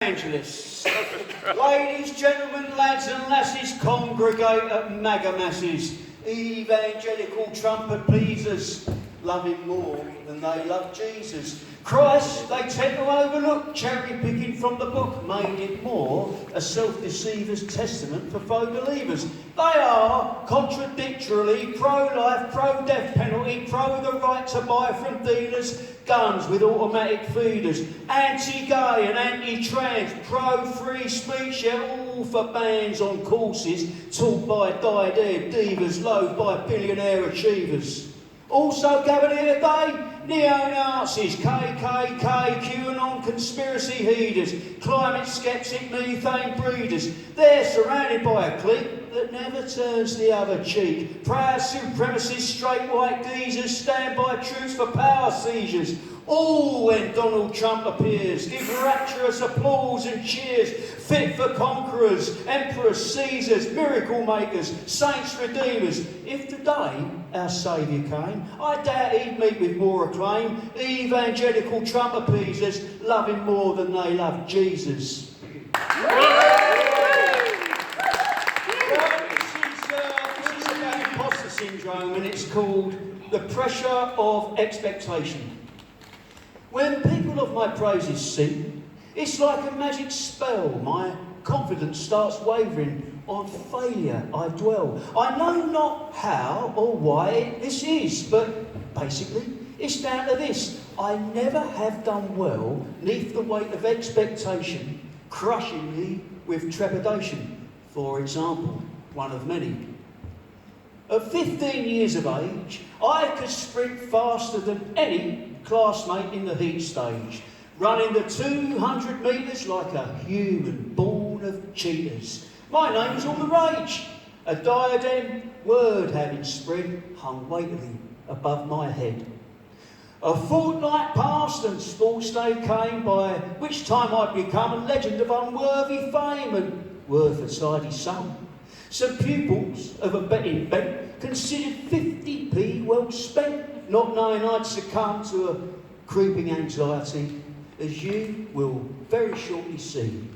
evangelists. Ladies, gentlemen, lads and lasses congregate at MAGA masses. Evangelical trumpet pleasers, loving more than they love Jesus. Christ, they tend to overlook, cherry-picking from the book, made it more a self-deceiver's testament for faux believers. They are contradictorily pro-life, pro-death penalty, pro the right to buy from dealers guns with automatic feeders, anti-gay and anti-trans, pro-free speech, yeah, all for bans on courses taught by dyed-haired divas, loathed by billionaire achievers. Also gathered here today, neo-Nazis, KKK, QAnon conspiracy heeders, climate skeptic methane breeders. They're surrounded by a clique that never turns the other cheek. Proud supremacists, straight white geezers, stand by truths for power seizures. All when Donald Trump appears, give rapturous applause and cheers. Fit for conquerors, emperors, Caesars, miracle makers, saints, redeemers. If today our Saviour came, I doubt he'd meet with more acclaim. Evangelical Trump appeasers, loving more than they love Jesus. This is about imposter syndrome, and it's called the pressure of expectation. When people of my praises sing, it's like a magic spell. My confidence starts wavering. On failure I dwell. I know not how or why this is, but basically it's down to this. I never have done well neath the weight of expectation, crushing me with trepidation. For example, one of many. At 15 years of age, I could sprint faster than any classmate in the heat stage, running the 200 metres like a human born of cheaters. My name was all the rage. A diadem, word having spread, hung weightily above my head. A fortnight passed and sports day came, by which time I'd become a legend of unworthy fame and worth a tidy sum. Some pupils of a betting bent considered 50p well spent, not knowing I'd succumb to a creeping anxiety, as you will very shortly see.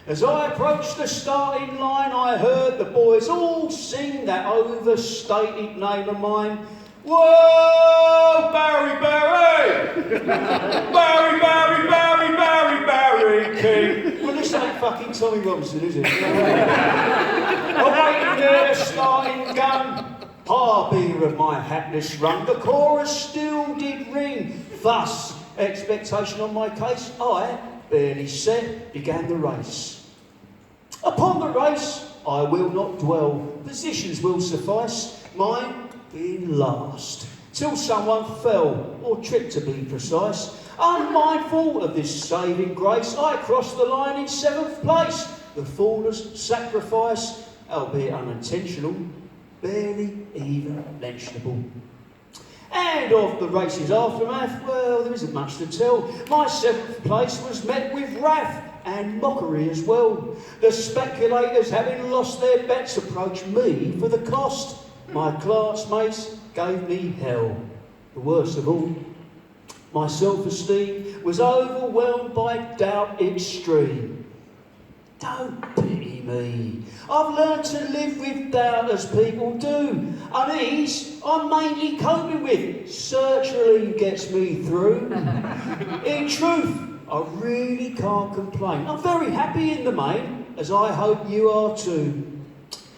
As I approached the starting line, I heard the boys all sing that overstated name of mine. Whoa, Barry, Barry! Barry, Barry, Barry, Barry, Barry King. Well, this ain't fucking Tommy Robinson, is it? Awaiting their starting gun, harbinger of my hapless run, the chorus still did ring. Thus, expectation on my case, I, barely set, began the race. Upon the race, I will not dwell, positions will suffice, mine being last, till someone fell, or tripped to be precise. Unmindful of this saving grace, I crossed the line in 7th place, the faller's sacrifice, albeit unintentional, barely even mentionable. And of the race's aftermath, well, there isn't much to tell. My 7th place was met with wrath and mockery as well. The speculators, having lost their bets, approached me for the cost. My classmates gave me hell. The worst of all, my self-esteem was overwhelmed by doubt extreme. Don't pity me. I've learned to live with doubt as people do. Unease, I'm mainly coping with. Sertraline gets me through. In truth, I really can't complain. I'm very happy in the main, as I hope you are too.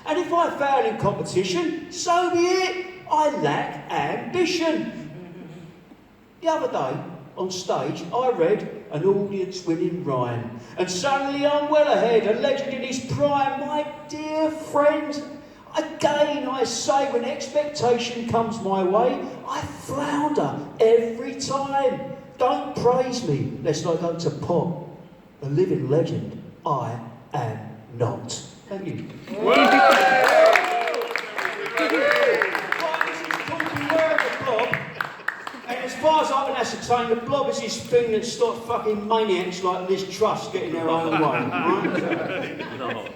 And if I fail in competition, so be it. I lack ambition. The other day, on stage, I read an audience-winning rhyme, and suddenly I'm well ahead, a legend in his prime. My dear friend, again I say, when expectation comes my way, I flounder every time. Don't praise me, lest I go to pot. A living legend, I am not. Thank you. As far as I can ascertain, the blob is his thing that stops fucking maniacs like Liz Truss getting their own way, right? No.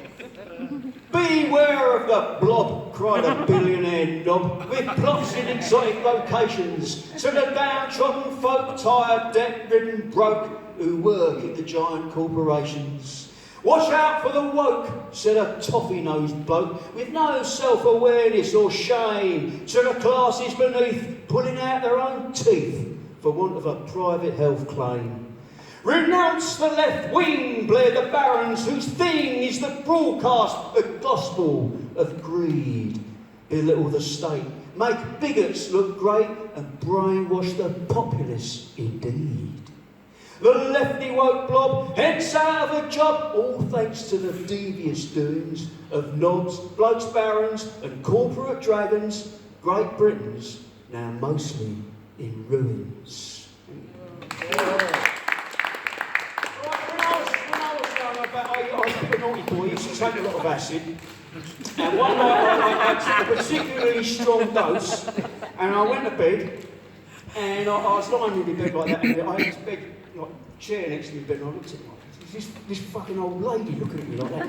Beware of the blob, cried a billionaire knob, with plots in exotic locations, to the downtrodden folk, tired, debt-ridden, broke, who work in the giant corporations. Watch out for the woke, said a toffee-nosed bloke with no self-awareness or shame to the classes beneath, pulling out their own teeth for want of a private health claim. Renounce the left wing, blared the barons, whose thing is to broadcast the gospel of greed. Belittle the state, make bigots look great, and brainwash the populace indeed. The lefty woke blob heads out of a job, all thanks to the devious doings of knobs, blokes, barons, and corporate dragons. Great Britain's now mostly in ruins. I was a bit of a naughty boy, I used to take a lot of acid. And one night I took a particularly strong dose, and I went to bed, and I was lying in the bed like that, and I had this bed, like, chair next to me bed, and I looked at this fucking old lady looking at me like that.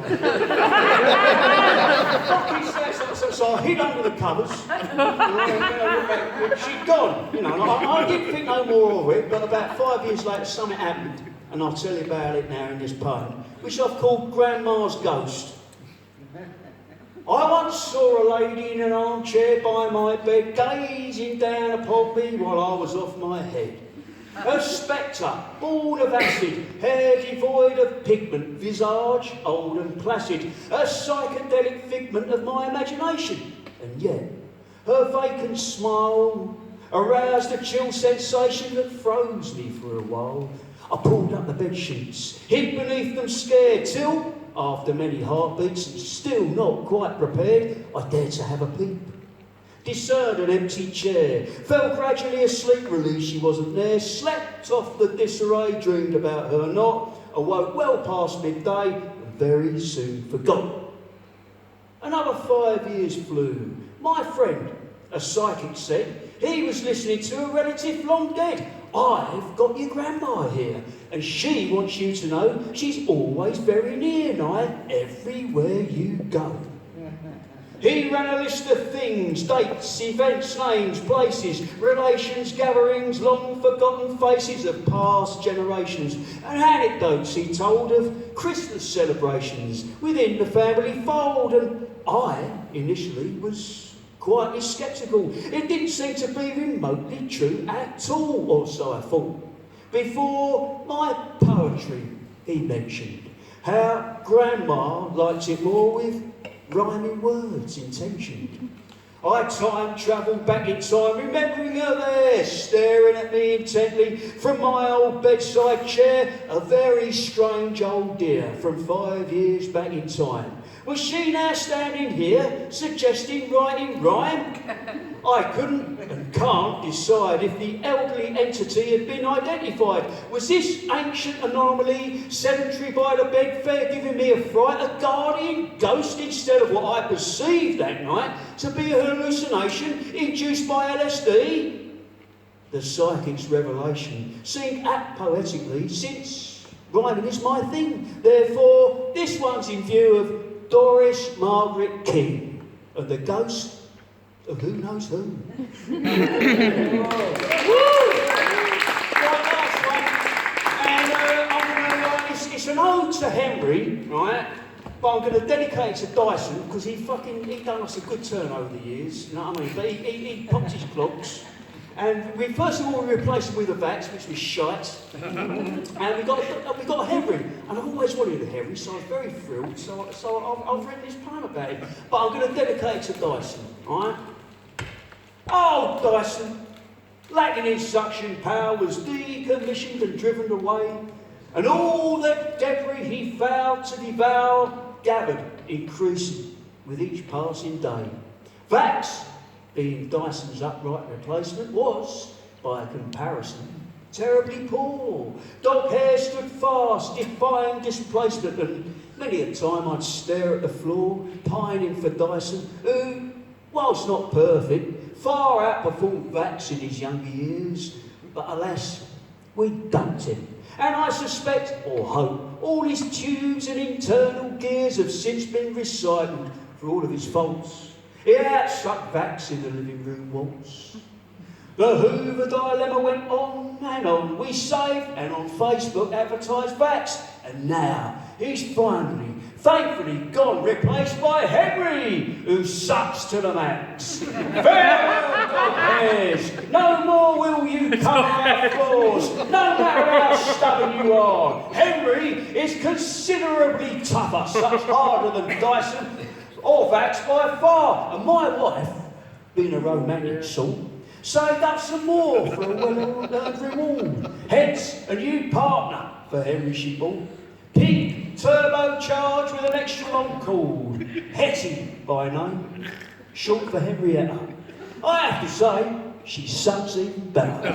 Fuck is that? So I hid under the covers, and she'd gone, you know, and I didn't think no more of it, but about 5 years later something happened, and I'll tell you about it now in this poem, which I've called Grandma's Ghost. I once saw a lady in an armchair by my bed, gazing down upon me while I was off my head. A spectre, born of acid, hair devoid of pigment, visage old and placid, a psychedelic figment of my imagination. And yet, her vacant smile aroused a chill sensation that froze me for a while. I pulled up the bed sheets, hid beneath them scared, till, after many heartbeats and still not quite prepared, I dared to have a peep. Discerned an empty chair, fell gradually asleep, relieved she wasn't there, slept off the disarray, dreamed about her not, awoke well past midday, and very soon forgot. Another 5 years flew. My friend, a psychic, said he was listening to a relative long dead. I've got your grandma here, and she wants you to know she's always very near, nigh, everywhere you go. He ran a list of things, dates, events, names, places, relations, gatherings, long forgotten faces of past generations, and anecdotes he told of Christmas celebrations within the family fold, and I initially was quietly sceptical. It didn't seem to be remotely true at all, or so I thought. Before my poetry, he mentioned how Grandma liked it more with rhyming words intentioned. I time travelled back in time, remembering her there, staring at me intently from my old bedside chair, a very strange old dear from 5 years back in time. Was she now standing here, suggesting writing rhyme? I couldn't and can't decide if the elderly entity had been identified. Was this ancient anomaly, sedentary by the bed fair, giving me a fright, a guardian ghost instead of what I perceived that night to be a hallucination induced by LSD? The psychic's revelation seemed apt poetically, since rhyming is my thing. Therefore, this one's in view of Doris Margaret King, and the ghost of who knows who. Right, last one. And it's an ode to Henry, right? But I'm going to dedicate it to Dyson, because he done us a good turn over the years, you know what I mean? But he popped his clogs. And first of all, we replaced him with a Vax, which was shite. And we got a Henry. And I've always wanted a Henry, so I was very thrilled. So I've written this poem about it. But I'm going to dedicate it to Dyson, all right? Oh, Dyson, lacking in suction power, was decommissioned and driven away. And all the debris he vowed to devour gathered, increasing with each passing day. Vax, being Dyson's upright replacement, was, by comparison, terribly poor. Dog hair stood fast, defying displacement, and many a time I'd stare at the floor, pining for Dyson, who, whilst not perfect, far outperformed Vax in his younger years. But alas, we dumped him. And I suspect, or hope, all his tubes and internal gears have since been recycled for all of his faults. He outstruck Vax in the living room waltz. The Hoover dilemma went on and on. We saved and on Facebook advertised facts. And now he's finally, thankfully gone, replaced by Henry, who sucks to the max. Farewell, dog hairs. No more will you come on our floors, no matter how stubborn you are. Henry is considerably tougher, such harder than Dyson or Vax by far. And my wife, being a romantic sort, saved up some more for a well-earned reward. Hence, a new partner for Henry she bought. Pink, turbocharged with an extra long cord. Hetty by name, short for Henrietta. I have to say, she sucks even better.